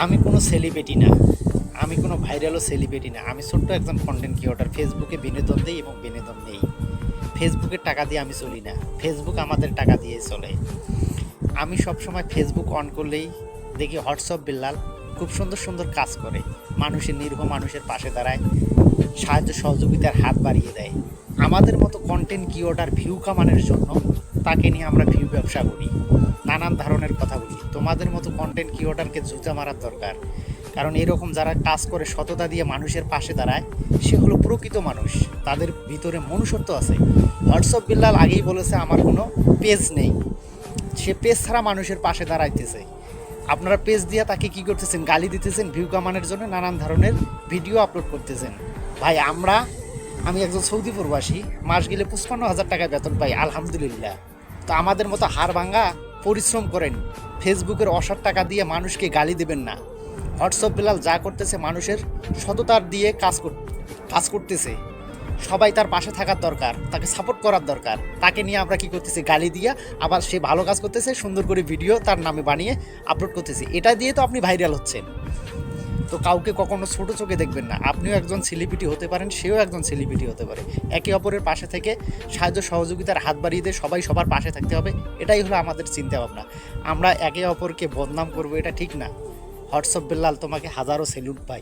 আমি কোনো সেলিব্রিটি না, আমি কোনো ভাইরালও সেলিব্রিটি না। আমি ছোট্ট একজন কন্টেন্ট ক্রিয়েটর। ফেসবুকে বিনোদন দেই এবং বিনোদন নেই। ফেসবুকের টাকা দিয়ে আমি চলি না, ফেসবুক আমাদের টাকা দিয়ে চলে। আমি সবসময় ফেসবুক অন করলেই দেখি হোয়াটসঅ্যাপ বিল্লাল খুব সুন্দর সুন্দর কাজ করে, মানুষের নিরীহ মানুষের পাশে দাঁড়ায়, সাহায্য সহযোগিতার হাত বাড়িয়ে দেয়। আমাদের মতো কন্টেন্ট ক্রিয়েটর ভিউ কামানোর জন্য তাকে নিয়ে আমরা ভিউ ব্যবসা করি, নানান ধরনের কথা বলি। তোমাদের মতো কন্টেন্ট ক্রিয়েটরকে জুতা মারার দরকার, কারণ এরকম যারা কাজ করে সততা দিয়ে মানুষের পাশে দাঁড়ায়, সে হলো প্রকৃত মানুষ, তাদের ভিতরে মনুষ্যত্ব আছে। হোয়াটসঅ্যাপ বিল্লাল আগেই বলেছে আমার কোনো পেজ নেই, সে পেজ ছাড়া মানুষের পাশে দাঁড়াইতেছে। আপনারা পেজ দিয়ে তাকে কি করতেছেন, গালি দিতেছেন, ভিউ কামানোর জন্য নানান ধরনের ভিডিও আপলোড করতেছেন। ভাই আমি একজন সৌদি প্রবাসী, মাস গেলে 55,000 টাকা বেতন পাই, আলহামদুলিল্লাহ। তো আমাদের মতো হাড় ভাঙ্গা পরিশ্রম করেন, ফেসবুকের অসার টাকা দিয়ে মানুষকে গালি দেবেন না। হোয়াটসঅ্যাপ বেলাল যা করতেছে মানুষের সততার দিয়ে কাজ করতেছে। সবাই তার পাশে থাকার দরকার, তাকে সাপোর্ট করার দরকার। তাকে নিয়ে আমরা কি করতেছি, গালি দিয়া আবার সে ভালো কাজ করতেছে, সুন্দর করে ভিডিও তার নামে বানিয়ে আপলোড করতেছি। এটা দিয়ে তো আপনি ভাইরাল হচ্ছেন। তো কাউকে কখনো ছোট চোখে দেখবেন না। আপনিও একজন সেলিব্রিটি হতে পারেন, সেও একজন সেলিব্রিটি হতে পারে। একে অপরের পাশে থেকে সাহায্য সহযোগিতার হাত বাড়িয়ে দিয়ে সবাই সবার পাশে থাকতে হবে, এটাই হলো আমাদের চিন্তা ভাবনা। আমরা একে অপরকে বদনাম করবো, এটা ঠিক না। হোয়াটসঅ্যাপ বেল্লাল তোমাকে হাজারো সেলুট পাই।